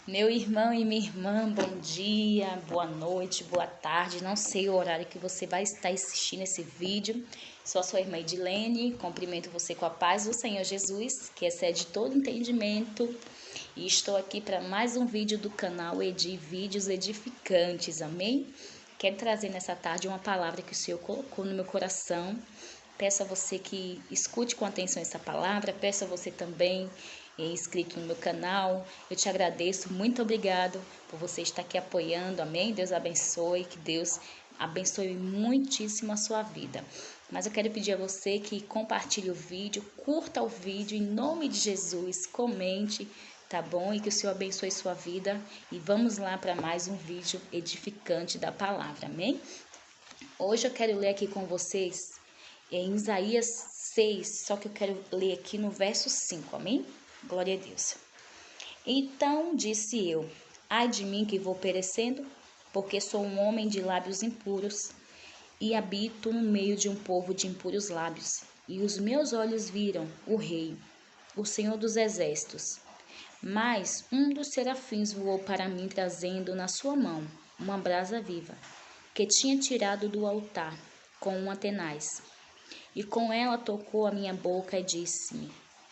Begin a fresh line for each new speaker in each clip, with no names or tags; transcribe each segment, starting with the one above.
Meu irmão e minha irmã, bom dia, boa noite, boa tarde. Não sei o horário que você vai estar assistindo esse vídeo. Sou a sua irmã Edilene, cumprimento você com a paz do Senhor Jesus, que excede todo entendimento. E estou aqui para mais um vídeo do canal Edi Vídeos Edificantes, amém? Quero trazer nessa tarde uma palavra que o Senhor colocou no meu coração. Peço a você que escute com atenção essa palavra, peço a você também inscrito no meu canal. Eu te agradeço, muito obrigado por você estar aqui apoiando, amém? Deus abençoe, que Deus abençoe muitíssimo a sua vida. Mas eu quero pedir a você que compartilhe o vídeo, curta o vídeo em nome de Jesus, comente, tá bom? E que o Senhor abençoe sua vida. E vamos lá para mais um vídeo edificante da palavra, amém? Hoje eu quero ler aqui com vocês em Isaías 6, só que eu quero ler aqui no verso 5, amém? Glória a Deus. Então disse eu, ai de mim que vou perecendo, porque sou um homem de lábios impuros e habito no meio de um povo de impuros lábios. E os meus olhos viram o Rei, o Senhor dos Exércitos. Mas um dos serafins voou para mim, trazendo na sua mão uma brasa viva, que tinha tirado do altar com uma tenaz. E com ela tocou a minha boca e disse-me,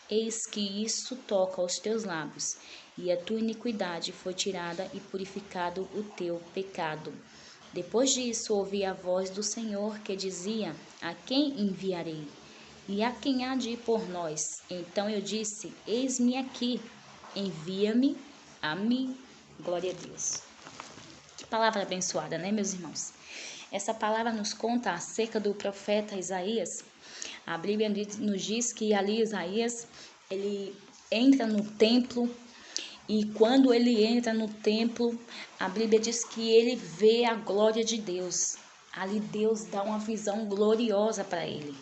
eis que isso toca aos teus lábios, e a tua iniquidade foi tirada e purificado o teu pecado. Depois disso ouvi a voz do Senhor que dizia, a quem enviarei? E a quem há de ir por nós? Então eu disse, eis-me aqui, envia-me a mim. Glória a Deus. Que palavra abençoada, né, meus irmãos? Essa palavra nos conta acerca do profeta Isaías. A Bíblia nos diz que ali Isaías, ele entra no templo e quando ele entra no templo, a Bíblia diz que ele vê a glória de Deus. Ali Deus dá uma visão gloriosa para ele.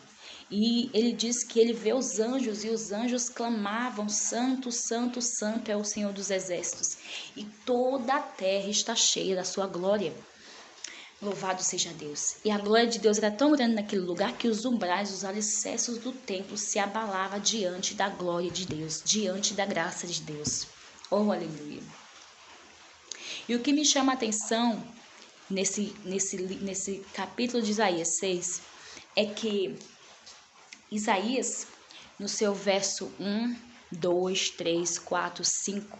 E ele diz que ele vê os anjos e os anjos clamavam, santo, santo, santo é o Senhor dos Exércitos. E toda a terra está cheia da sua glória. Louvado seja Deus. E a glória de Deus era tão grande naquele lugar que os umbrais, os alicerces do templo se abalavam diante da glória de Deus, diante da graça de Deus. Oh, aleluia. E o que me chama a atenção nesse capítulo de Isaías 6 é que Isaías, no seu verso 1, 2, 3, 4, 5,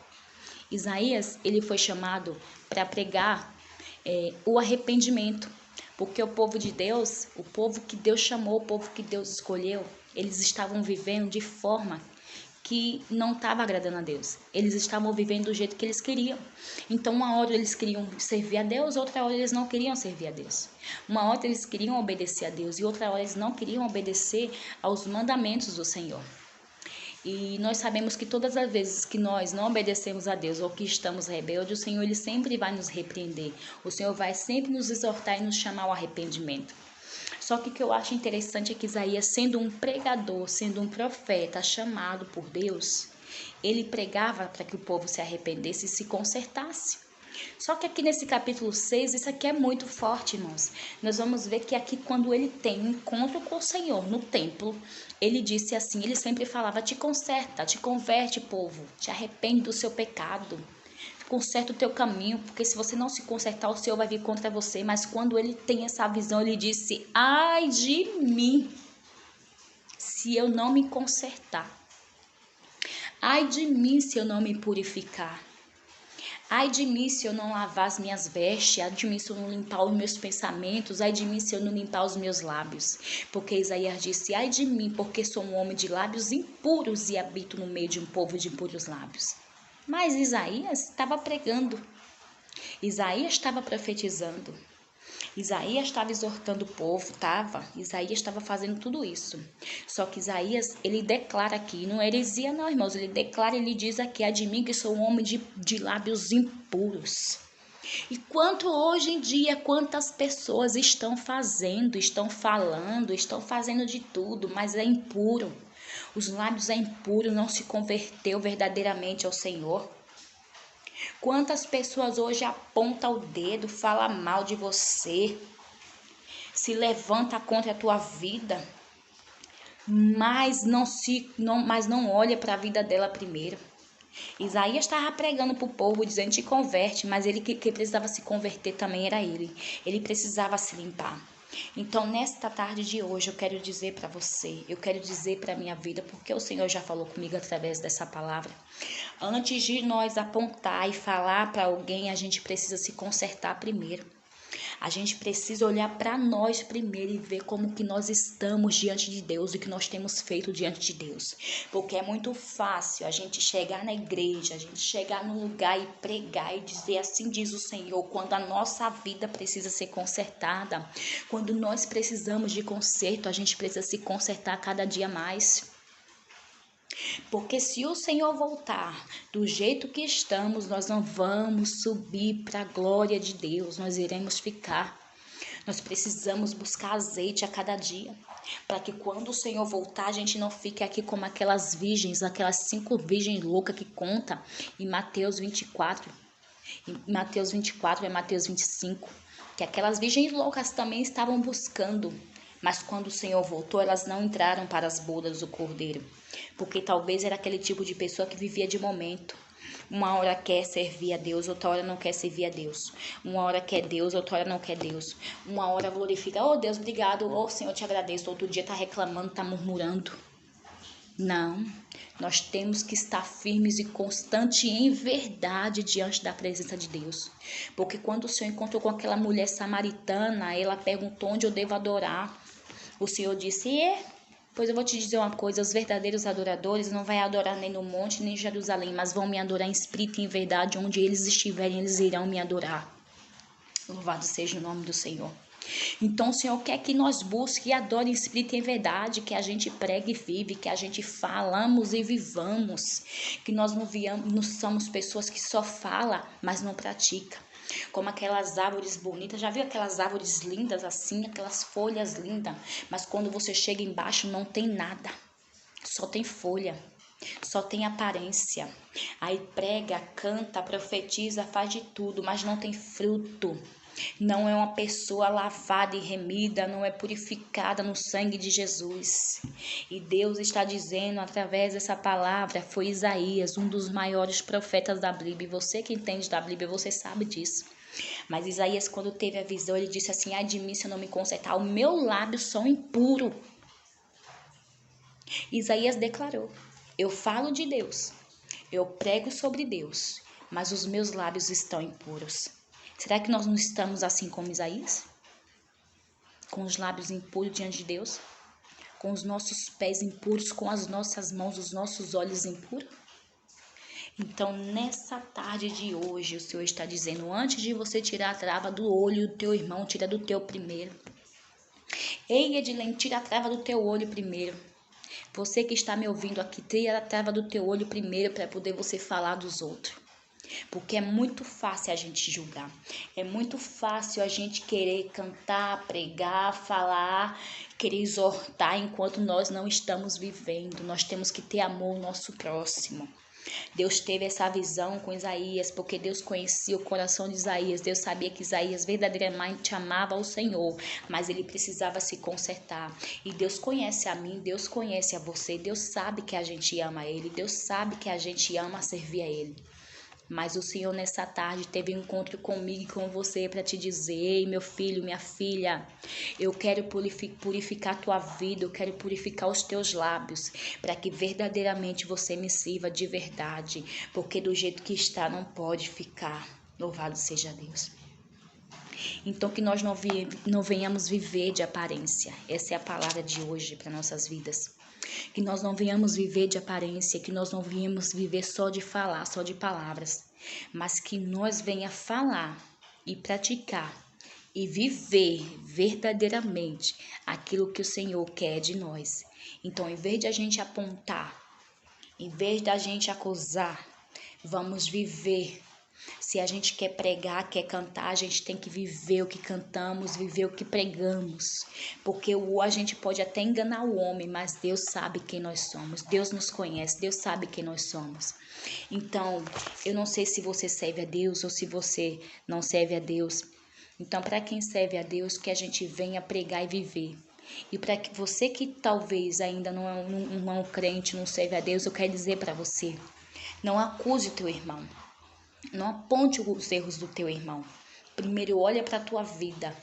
Isaías, ele foi chamado para pregar o arrependimento, porque o povo de Deus, o povo que Deus chamou, o povo que Deus escolheu, eles estavam vivendo de forma que não estava agradando a Deus. Eles estavam vivendo do jeito que eles queriam. Então, uma hora eles queriam servir a Deus, outra hora eles não queriam servir a Deus. Uma hora eles queriam obedecer a Deus e outra hora eles não queriam obedecer aos mandamentos do Senhor. E nós sabemos que todas as vezes que nós não obedecemos a Deus ou que estamos rebeldes, o Senhor ele sempre vai nos repreender. O Senhor vai sempre nos exortar e nos chamar ao arrependimento. Só que o que eu acho interessante é que Isaías, sendo um pregador, sendo um profeta chamado por Deus, ele pregava para que o povo se arrependesse e se consertasse. Só que aqui nesse capítulo 6, isso aqui é muito forte, irmãos. Nós vamos ver que aqui quando ele tem um encontro com o Senhor no templo, ele disse assim, ele sempre falava, te conserta, te converte, povo, te arrepende do seu pecado. Conserta o teu caminho, porque se você não se consertar, o Senhor vai vir contra você. Mas quando ele tem essa visão, ele disse, ai de mim, se eu não me consertar. Ai de mim, se eu não me purificar. Ai de mim, se eu não lavar as minhas vestes. Ai de mim, se eu não limpar os meus pensamentos. Ai de mim, se eu não limpar os meus lábios. Porque Isaías disse, ai de mim, porque sou um homem de lábios impuros e habito no meio de um povo de impuros lábios. Mas Isaías estava pregando, Isaías estava profetizando, Isaías estava exortando o povo, Isaías estava fazendo tudo isso. Só que Isaías, ele declara aqui, não é heresia não, irmãos, ele declara, ele diz aqui, é de mim que sou um homem de lábios impuros. E quanto hoje em dia, quantas pessoas estão fazendo, estão falando, estão fazendo de tudo, mas é impuro. Os lábios é impuro, não se converteu verdadeiramente ao Senhor. Quantas pessoas hoje apontam o dedo, falam mal de você, se levanta contra a tua vida, mas não olha para a vida dela primeiro. Isaías estava pregando para o povo, dizendo: te converte, mas ele que precisava se converter também era ele. Ele precisava se limpar. Então, nesta tarde de hoje, eu quero dizer para você, eu quero dizer para a minha vida, porque o Senhor já falou comigo através dessa palavra. Antes de nós apontar e falar para alguém, a gente precisa se consertar primeiro. A gente precisa olhar para nós primeiro e ver como que nós estamos diante de Deus e o que nós temos feito diante de Deus. Porque é muito fácil a gente chegar na igreja, a gente chegar num lugar e pregar e dizer: assim diz o Senhor, quando a nossa vida precisa ser consertada. Quando nós precisamos de conserto, a gente precisa se consertar cada dia mais. Porque se o Senhor voltar do jeito que estamos, nós não vamos subir para a glória de Deus, nós iremos ficar. Nós precisamos buscar azeite a cada dia, para que quando o Senhor voltar, a gente não fique aqui como aquelas virgens, aquelas 5 virgens loucas que conta em Mateus 24. Em Mateus 24 é Mateus 25, que aquelas virgens loucas também estavam buscando. Mas quando o Senhor voltou, elas não entraram para as bodas do Cordeiro, porque talvez era aquele tipo de pessoa que vivia de momento. Uma hora quer servir a Deus, outra hora não quer servir a Deus. Uma hora quer Deus, outra hora não quer Deus. Uma hora glorifica: oh Deus, obrigado, oh Senhor, te agradeço. Outro dia tá reclamando, tá murmurando. Não, nós temos que estar firmes e constantes em verdade diante da presença de Deus. Porque quando o Senhor encontrou com aquela mulher samaritana, ela perguntou: onde eu devo adorar? O Senhor disse: pois eu vou te dizer uma coisa, os verdadeiros adoradores não vão adorar nem no monte, nem em Jerusalém, mas vão me adorar em espírito e em verdade, onde eles estiverem, eles irão me adorar. Louvado seja o nome do Senhor. Então o Senhor quer que nós busquemos e adore em espírito e em verdade, que a gente pregue e vive, que a gente falamos e vivamos, que nós não somos pessoas que só falam, mas não praticam. Como aquelas árvores bonitas, já viu aquelas árvores lindas assim, aquelas folhas lindas, mas quando você chega embaixo não tem nada, só tem folha, só tem aparência. Aí prega, canta, profetiza, faz de tudo, mas não tem fruto. Não é uma pessoa lavada e remida, não é purificada no sangue de Jesus. E Deus está dizendo através dessa palavra, foi Isaías, um dos maiores profetas da Bíblia. E você que entende da Bíblia, você sabe disso. Mas Isaías, quando teve a visão, ele disse assim: ai de mim se eu não me consertar, o meu lábio são impuro. Isaías declarou: eu falo de Deus, eu prego sobre Deus, mas os meus lábios estão impuros. Será que nós não estamos assim como Isaías? Com os lábios impuros diante de Deus? Com os nossos pés impuros, com as nossas mãos, os nossos olhos impuros? Então, nessa tarde de hoje, o Senhor está dizendo: antes de você tirar a trava do olho do teu irmão, tira do teu primeiro. Ei, Edilene, tira a trava do teu olho primeiro. Você que está me ouvindo aqui, tira a trava do teu olho primeiro para poder você falar dos outros. Porque é muito fácil a gente julgar, é muito fácil a gente querer cantar, pregar, falar, querer exortar enquanto nós não estamos vivendo. Nós temos que ter amor ao nosso próximo. Deus teve essa visão com Isaías, porque Deus conhecia o coração de Isaías. Deus sabia que Isaías verdadeiramente amava o Senhor, mas ele precisava se consertar. E Deus conhece a mim, Deus conhece a você, Deus sabe que a gente ama Ele, Deus sabe que a gente ama servir a Ele. Mas o Senhor nessa tarde teve um encontro comigo e com você para te dizer: ei, meu filho, minha filha, eu quero purificar a tua vida, eu quero purificar os teus lábios, para que verdadeiramente você me sirva de verdade, porque do jeito que está não pode ficar. Louvado seja Deus. Então que nós não venhamos viver de aparência. Essa é a palavra de hoje para nossas vidas. Que nós não venhamos viver de aparência, que nós não venhamos viver só de falar, só de palavras, mas que nós venha falar e praticar e viver verdadeiramente aquilo que o Senhor quer de nós. Então, em vez de a gente apontar, em vez da gente acusar, vamos viver. Se a gente quer pregar, quer cantar, a gente tem que viver o que cantamos, viver o que pregamos. Porque a gente pode até enganar o homem, mas Deus sabe quem nós somos. Deus nos conhece, Deus sabe quem nós somos. Então, eu não sei se você serve a Deus ou se você não serve a Deus. Então, para quem serve a Deus, que a gente venha pregar e viver. E para que você que talvez ainda não é um crente, não serve a Deus, eu quero dizer para você: Não acuse o teu irmão. Não aponte os erros do teu irmão. Primeiro olha para a tua vida,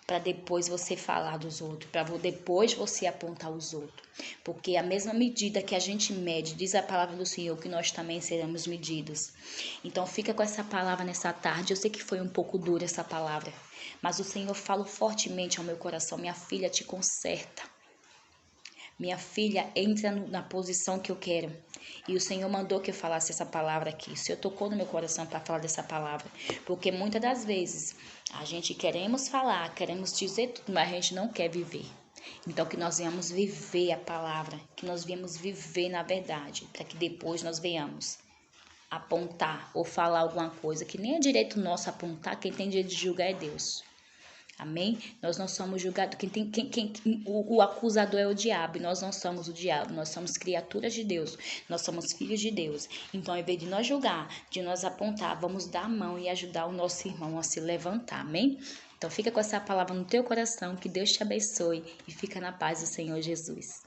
para depois você falar dos outros, para depois você apontar os outros. Porque a mesma medida que a gente mede, diz a palavra do Senhor, que nós também seremos medidos. Então fica com essa palavra nessa tarde. Eu sei que foi um pouco dura essa palavra, mas o Senhor falou fortemente ao meu coração: minha filha, te conserta. Minha filha, entra na posição que eu quero. E o Senhor mandou que eu falasse essa palavra aqui. O Senhor tocou no meu coração para falar dessa palavra. Porque muitas das vezes a gente queremos falar, queremos dizer tudo, mas a gente não quer viver. Então que nós venhamos viver a palavra, que nós venhamos viver na verdade, para que depois nós venhamos apontar ou falar alguma coisa que nem é direito nosso apontar, quem tem direito de julgar é Deus. Amém? Nós não somos julgados. O acusador é o diabo, e nós não somos o diabo, nós somos criaturas de Deus, nós somos filhos de Deus. Então, ao invés de nós julgar, de nós apontar, vamos dar a mão e ajudar o nosso irmão a se levantar. Amém? Então, fica com essa palavra no teu coração, que Deus te abençoe e fica na paz do Senhor Jesus.